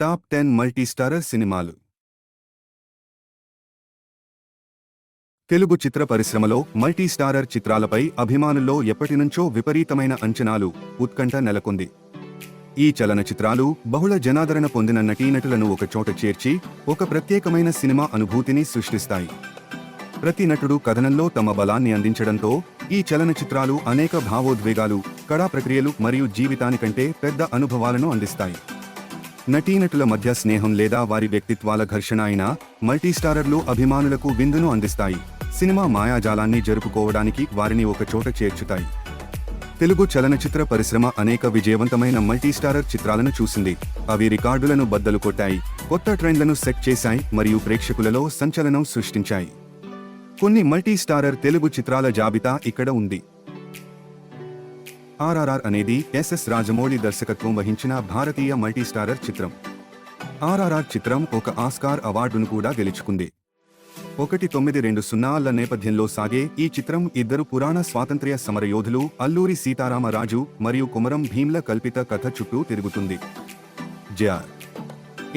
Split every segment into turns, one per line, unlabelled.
Top 10 multistarrer సినిమాలు. తెలుగు చిత్ర పరిశ్రమలో multistarrer చిత్రాలపై అభిమానుల్లో ఎప్పటినుంచో విపరీతమైన అంచనాలు, ఉత్కంఠ నెలకొంది. ఈ చలనచిత్రాలు బహుళ జనాదరణ పొందిన నటీనటులను ఒకచోట చేర్చి ఒక ప్రత్యేకమైన సినిమా అనుభూతిని సృష్టిస్తాయి. ప్రతి నటుడు కథనంలో తమ బలాన్ని అందించడంతో ఈ చలనచిత్రాలు అనేక భావోద్వేగాలు, కళా ప్రక్రియలు మరియు జీవితానికంటే పెద్ద అనుభవాలను అందిస్తాయి. నటీనటుల మధ్య స్నేహం లేదా వారి వ్యక్తిత్వాల ఘర్షణ అయినా మల్టీస్టారర్లు అభిమానులకు విందును అందిస్తాయి. సినిమా మాయాజాలాన్ని జరుపుకోవడానికి వారిని ఒకచోట చేర్చుతాయి. తెలుగు చలనచిత్ర పరిశ్రమ అనేక విజయవంతమైన మల్టీస్టారర్ చిత్రాలను చూసింది. అవి రికార్డులను బద్దలు కొట్టాయి, కొత్త ట్రెండ్లను సెట్ చేశాయి మరియు ప్రేక్షకులలో సంచలనం సృష్టించాయి. కొన్ని మల్టీస్టారర్ తెలుగు చిత్రాల జాబితా ఇక్కడ ఉంది. ఆర్ఆర్ఆర్ అనేది ఎస్ఎస్ రాజమౌళి దర్శకత్వం వహించిన భారతీయ మల్టీస్టారర్ చిత్రం. ఆర్ఆర్ఆర్ చిత్రం ఒక ఆస్కార్ అవార్డును కూడా గెలుచుకుంది. 1920ల నేపథ్యంలో సాగే ఈ చిత్రం ఇద్దరు పురాణ స్వాతంత్ర్య సమరయోధులు అల్లూరి సీతారామరాజు మరియు కొమరం భీమ్ల కల్పిత కథ చుట్టూ తిరుగుతుంది.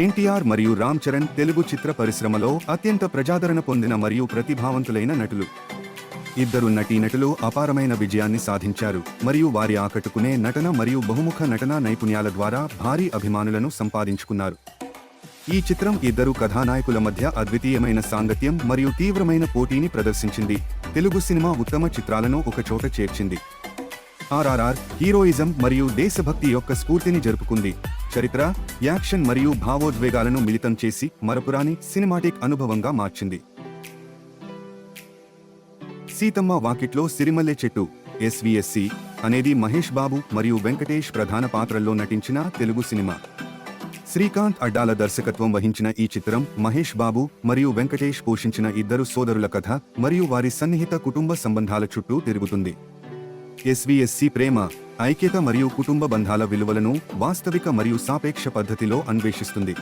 ఎన్టీఆర్ మరియు రామ్ చరణ్ తెలుగు చిత్ర పరిశ్రమలో అత్యంత ప్రజాదరణ పొందిన మరియు ప్రతిభావంతులైన నటులు. ఇద్దరు నటీనటులు అపారమైన విజయాన్ని సాధించారు మరియు వారి ఆకట్టుకునే నటన మరియు బహుముఖ నటనా నైపుణ్యాల ద్వారా భారీ అభిమానులను సంపాదించుకున్నారు. ఈ చిత్రం ఇద్దరు కథానాయకుల మధ్య అద్వితీయమైన సాంగత్యం మరియు తీవ్రమైన పోటీని ప్రదర్శించింది. తెలుగు సినిమా ఉత్తమ చిత్రాలను ఒకచోట చేర్చింది. ఆర్ఆర్ఆర్ హీరోయిజం మరియు దేశభక్తి యొక్క స్ఫూర్తిని జరుపుకుంది. చరిత్ర, యాక్షన్ మరియు భావోద్వేగాలను మిళితం చేసి మరపురాని సినిమాటిక్ అనుభవంగా మార్చింది. సీతమ్మ వాకిట్లో సిరిమల్లె చెట్టు ఎస్వీఎస్సి అనేది మహేష్ బాబు మరియు వెంకటేష్ ప్రధాన పాత్రల్లో నటించిన తెలుగు సినిమా. శ్రీకాంత్ అడ్డాల దర్శకత్వం వహించిన ఈ చిత్రం మహేష్ బాబు మరియు వెంకటేష్ పోషించిన ఇద్దరు సోదరుల కథ మరియు వారి సన్నిహిత కుటుంబ సంబంధాల చుట్టూ తిరుగుతుంది. ఎస్వీఎస్సి ప్రేమ, ఐక్యత మరియు కుటుంబ బంధాల విలువలను వాస్తవిక మరియు సాపేక్ష పద్ధతిలో అన్వేషిస్తుంది.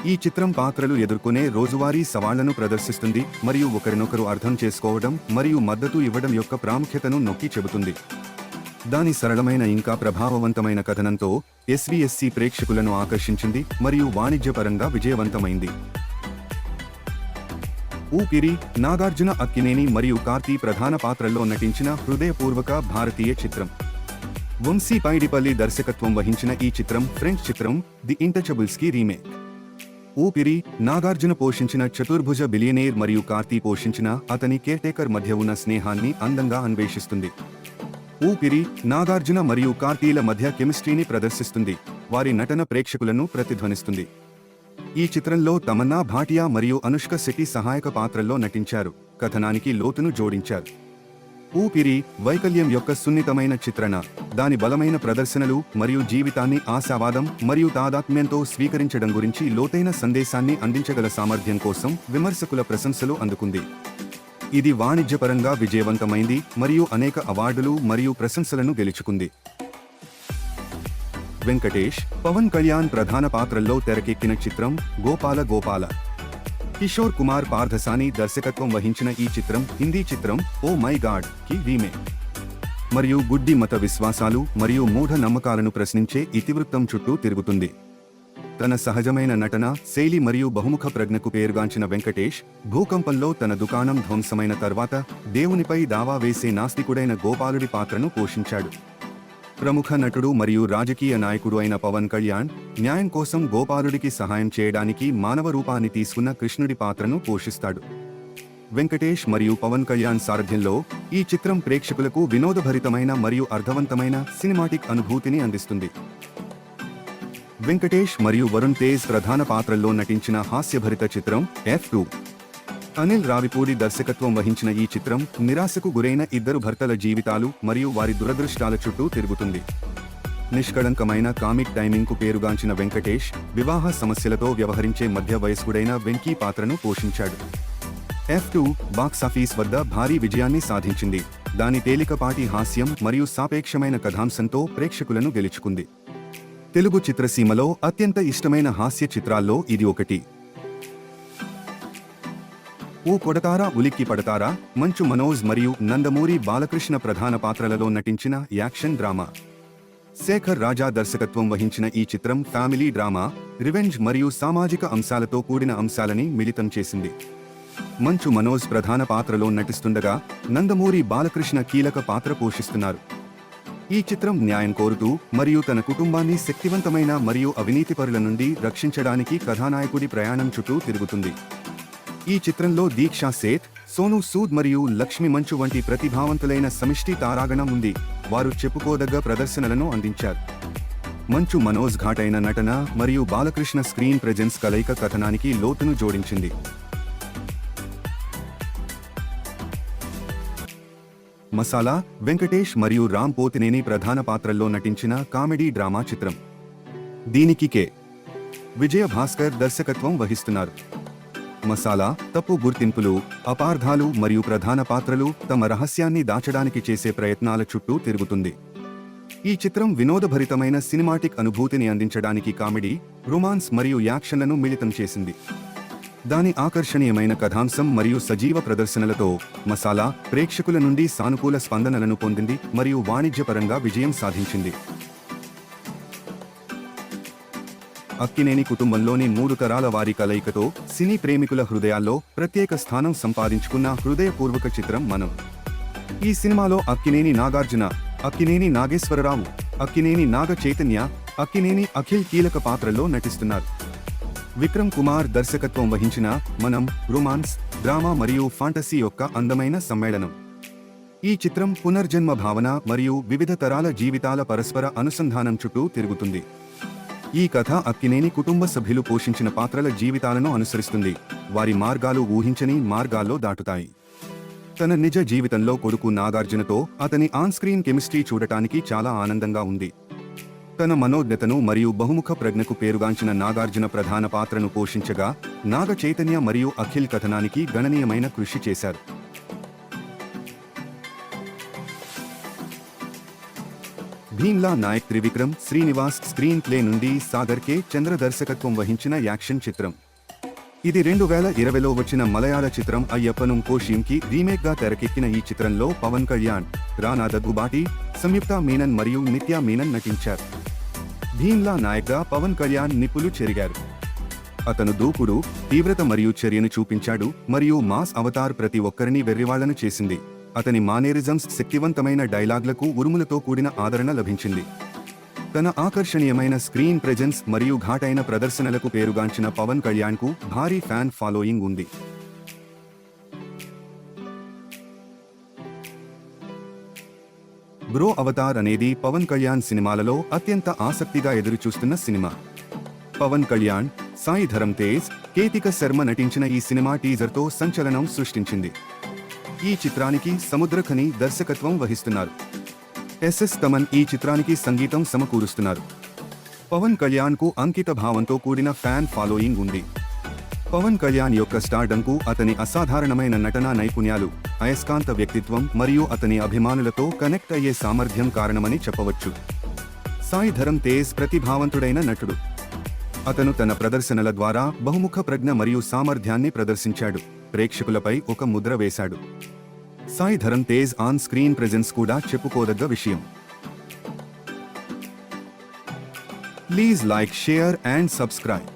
ఈ చిత్రం పాత్రలు ఎదుర్కొనే రోజువారీ సవాళ్లను ప్రదర్శిస్తుంది మరియు ఒకరినొకరు అర్థం చేసుకోవడం మరియు మద్దతు ఇవ్వడం యొక్క ప్రాముఖ్యతను నొక్కి చెబుతుంది. దాని సరళమైన ఇంకా ప్రభావవంతమైన కథనంతో ఎస్వీఎస్సి ప్రేక్షకులను ఆకర్షించింది మరియు వాణిజ్యపరంగా విజయవంతమైంది. ఊపిరి నాగార్జున, అక్కినేని మరియు కార్తీ ప్రధాన పాత్రల్లో నటించిన హృదయపూర్వక భారతీయ చిత్రం. వంశీ పైడిపల్లి దర్శకత్వం వహించిన ఈ చిత్రం ఫ్రెంచ్ చిత్రం ది ఇంటచబుల్స్ కి రీమేక్. ఊపిరి నాగార్జున పోషించిన చతుర్భుజ బిలియనేర్ మరియు కార్తీ పోషించిన అతని కేర్టేకర్ మధ్య ఉన్న స్నేహాన్ని అందంగా అన్వేషిస్తుంది. ఊపిరి నాగార్జున మరియు కార్తీల మధ్య కెమిస్ట్రీని ప్రదర్శిస్తుంది, వారి నటన ప్రేక్షకులను ప్రతిధ్వనిస్తుంది. ఈ చిత్రంలో తమన్నా భాటియా మరియు అనుష్క శెట్టి సహాయక పాత్రల్లో నటించారు, కథనానికి లోతును జోడించారు. ఊపిరి వైకల్యం యొక్క సున్నితమైన చిత్రణ, దాని బలమైన ప్రదర్శనలు మరియు జీవితాన్ని ఆశావాదం మరియు తాదాత్మ్యంతో స్వీకరించడం గురించి లోతైన సందేశాన్ని అందించగల సామర్థ్యం కోసం విమర్శకుల ప్రశంసలు అందుకుంది. ఇది వాణిజ్యపరంగా విజయవంతమైంది మరియు అనేక అవార్డులు మరియు ప్రశంసలను గెలుచుకుంది. వెంకటేష్, పవన్ కళ్యాణ్ ప్రధాన పాత్రల్లో తెరకెక్కిన చిత్రం గోపాల గోపాల. కిషోర్ కుమార్ పార్థసాని దర్శకత్వం వహించిన ఈ చిత్రం హిందీ చిత్రం ఓ మై గాడ్ కి రీమేక్ మరియు గుడ్డి మత విశ్వాసాలు మరియు మూఢ నమ్మకాలను ప్రశ్నించే ఇతివృత్తం చుట్టూ తిరుగుతుంది. తన సహజమైన నటన శైలి మరియు బహుముఖ ప్రజ్ఞకు పేరుగాంచిన వెంకటేష్ భూకంపంలో తన దుకాణం ధ్వంసమైన తర్వాత దేవునిపై దావా వేసే నాస్తికుడైన గోపాలుడి పాత్రను పోషించాడు. ప్రముఖ నటుడు మరియు రాజకీయ నాయకుడు అయిన పవన్ కళ్యాణ్ న్యాయం కోసం గోపాలుడికి సహాయం చేయడానికి మానవ రూపాన్ని తీసుకున్న కృష్ణుడి పాత్రను పోషిస్తాడు. వెంకటేష్ మరియు పవన్ కళ్యాణ్ సారథ్యంలో ఈ చిత్రం ప్రేక్షకులకు వినోదభరితమైన మరియు అర్థవంతమైన సినిమాటిక్ అనుభూతిని అందిస్తుంది. వెంకటేష్ మరియు వరుణ్ తేజ్ ప్రధాన పాత్రల్లో నటించిన హాస్యభరిత చిత్రం F2. అనిల్ రావిపూడి దర్శకత్వం వహించిన ఈ చిత్రం నిరాశకు గురైన ఇద్దరు భర్తల జీవితాలు మరియు వారి దురదృష్టాల చుట్టూ తిరుగుతుంది. నిష్కళంకమైన కామిక్ టైమింగ్కు పేరుగాంచిన వెంకటేష్ వివాహ సమస్యలతో వ్యవహరించే మధ్య వయస్కుడైన వెంకీ పాత్రను పోషించాడు. F2 బాక్సాఫీస్ వద్ద భారీ విజయాన్ని సాధించింది, దాని తేలికపాటి హాస్యం మరియు సాపేక్షమైన కథాంశంతో ప్రేక్షకులను గెలుచుకుంది. తెలుగు చిత్రసీమలో అత్యంత ఇష్టమైన హాస్య చిత్రాల్లో ఇది ఒకటి. ఓ కొడతారా ఉలిక్కి పడతారా మంచు మనోజ్ మరియు నందమూరి బాలకృష్ణ ప్రధాన పాత్రలలో నటించిన యాక్షన్ డ్రామా. శేఖర్ రాజా దర్శకత్వం వహించిన ఈ చిత్రం ఫ్యామిలీ డ్రామా, రివెంజ్ మరియు సామాజిక అంశాలతో కూడిన అంశాలని మిళితం చేసింది. మంచు మనోజ్ ప్రధాన పాత్రలో నటిస్తుండగా నందమూరి బాలకృష్ణ కీలక పాత్ర పోషిస్తున్నారు. ఈ చిత్రం న్యాయం కోరుతూ మరియు తన కుటుంబాన్ని శక్తివంతమైన మరియు అవినీతిపరుల నుండి రక్షించడానికి కథానాయకుడి ప్రయాణం చుట్టూ తిరుగుతుంది. ఈ చిత్రంలో దీక్షా సేథ్, సోనూ సూద్ మరియు లక్ష్మి మంచు వంటి ప్రతిభావంతులైన సమిష్టి తారాగణం ఉంది. వారు చెప్పుకోదగ్గ ప్రదర్శనలను అందించారు. మంచు మనోజ్ ఘాటైన నటన మరియు బాలకృష్ణ స్క్రీన్ ప్రెజెన్స్ కలయిక కథనానికి లోతును జోడించింది. మసాలా వెంకటేష్ మరియు రామ్ పోతినేని ప్రధాన పాత్రల్లో నటించిన కామెడీ డ్రామా చిత్రం. దీనికి కె. విజయ భాస్కర్ దర్శకత్వం వహిస్తున్నారు. మసాలా తప్పు గుర్తింపులు, అపార్థాలు మరియు ప్రధాన పాత్రలు తమ రహస్యాన్ని దాచడానికి చేసే ప్రయత్నాల చుట్టూ తిరుగుతుంది. ఈ చిత్రం వినోదభరితమైన సినిమాటిక్ అనుభూతిని అందించడానికి కామెడీ, రొమాన్స్ మరియు యాక్షన్లను మిళితం చేసింది. దాని ఆకర్షణీయమైన కథాంశం మరియు సజీవ ప్రదర్శనలతో మసాలా ప్రేక్షకుల నుండి సానుకూల స్పందనలను పొందింది మరియు వాణిజ్యపరంగా విజయం సాధించింది. అక్కినేని కుటుంబంలోని 3 తరాల వారి కలయికతో సినీ ప్రేమికుల హృదయాల్లో ప్రత్యేక స్థానం సంపాదించుకున్న హృదయపూర్వక చిత్రం మనం. ఈ సినిమాలో అక్కినేని నాగార్జున, అక్కినేని నాగేశ్వరరావు, అక్కినేని నాగ చైతన్య, అక్కినేని అఖిల్ కీలక పాత్రల్లో నటిస్తున్నారు. విక్రమ్ కుమార్ దర్శకత్వం వహించిన మనం రొమాన్స్, డ్రామా మరియు ఫాంటసీ యొక్క అందమైన సమ్మేళనం. ఈ చిత్రం పునర్జన్మ భావన మరియు వివిధ తరాల జీవితాల పరస్పర అనుసంధానం చుట్టూ తిరుగుతుంది. ఈ కథ అక్కినేని కుటుంబ సభ్యులు పోషించిన పాత్రల జీవితాలను అనుసరిస్తుంది. వారి మార్గాలు ఊహించని మార్గాల్లో దాటుతాయి. తన నిజ జీవితంలో కొడుకు నాగార్జునతో అతని ఆన్ స్క్రీన్ కెమిస్ట్రీ చూడటానికి చాలా ఆనందంగా ఉంది. తన మనోజ్ఞతను మరియు బహుముఖ ప్రజ్ఞకు పేరుగాంచిన నాగార్జున ప్రధాన పాత్రను పోషించగా, నాగ చైతన్య మరియు అఖిల్ కథనానికి గణనీయమైన కృషి చేశారు. భీమ్లా నాయక్ త్రివిక్రమ్ శ్రీనివాస్ స్క్రీన్ ప్లే నుండి సాగర్ కె. చంద్ర దర్శకత్వం వహించిన యాక్షన్ చిత్రం. ఇది 2020లో వచ్చిన మలయాళ చిత్రం అయ్యప్పనుం కోషియంకి రీమేక్గా తెరకెక్కిన ఈ చిత్రంలో పవన్ కళ్యాణ్, రానా దగ్గుబాటి, సంయుక్త మీనన్ మరియు నిత్యా మీనన్ నటించారు. భీమ్లా నాయక్గా పవన్ కళ్యాణ్ నిప్పులు చెరిగారు. అతను దూకుడు, తీవ్రత మరియు చర్యను చూపించాడు మరియు మాస్ అవతార్ ప్రతి ఒక్కరిని వెర్రివాళ్లను చేసింది. అతని మానేరిజమ్స్ శక్తివంతమైన డైలాగ్లకు ఉరుములతో కూడిన ఆదరణ లభించింది. తన ఆకర్షణీయమైన స్క్రీన్ ప్రెజెన్స్ మరియు ఘాటైన ప్రదర్శనలకు పేరుగాంచిన పవన్ కళ్యాణ్కు భారీ ఫ్యాన్ ఫాలోయింగ్ ఉంది. బ్రో అవతార్ అనేది పవన్ కళ్యాణ్ సినిమాలలో అత్యంత ఆసక్తిగా ఎదురుచూస్తున్న సినిమా. పవన్ కళ్యాణ్, సాయి ధరమ్ తేజ్, కేతిక శర్మ నటించిన ఈ సినిమా టీజర్తో సంచలనం సృష్టించింది. ఈ చిత్రానికి సముద్రఖని దర్శకత్వం వహిస్తున్నారు. ఎస్ఎస్ తమన్ ఈ చిత్రానికి సంగీతం సమకూరుస్తున్నారు. పవన్ కళ్యాణ్కు అంకిత భావంతో కూడిన ఫ్యాన్ ఫాలోయింగ్ ఉంది. పవన్ కళ్యాణ్ యొక్క స్టార్డంకు అతని అసాధారణమైన నటనా నైపుణ్యాలు, అయస్కాంత వ్యక్తిత్వం మరియు అతని అభిమానులతో కనెక్ట్ అయ్యే సామర్థ్యం కారణమని చెప్పవచ్చు. సాయి ధరమ్ తేజ్ ప్రతిభావంతుడైన నటుడు. అతను తన ప్రదర్శనల ద్వారా బహుముఖ ప్రజ్ఞ మరియు సామర్థ్యాన్ని ప్రదర్శించాడు, ప్రేక్షకులపై ఒక ముద్ర వేశాడు. Sai Dharam Tej on screen presence కూడా చెప్పుకోదగ్గ విషయం. Please like, share and subscribe.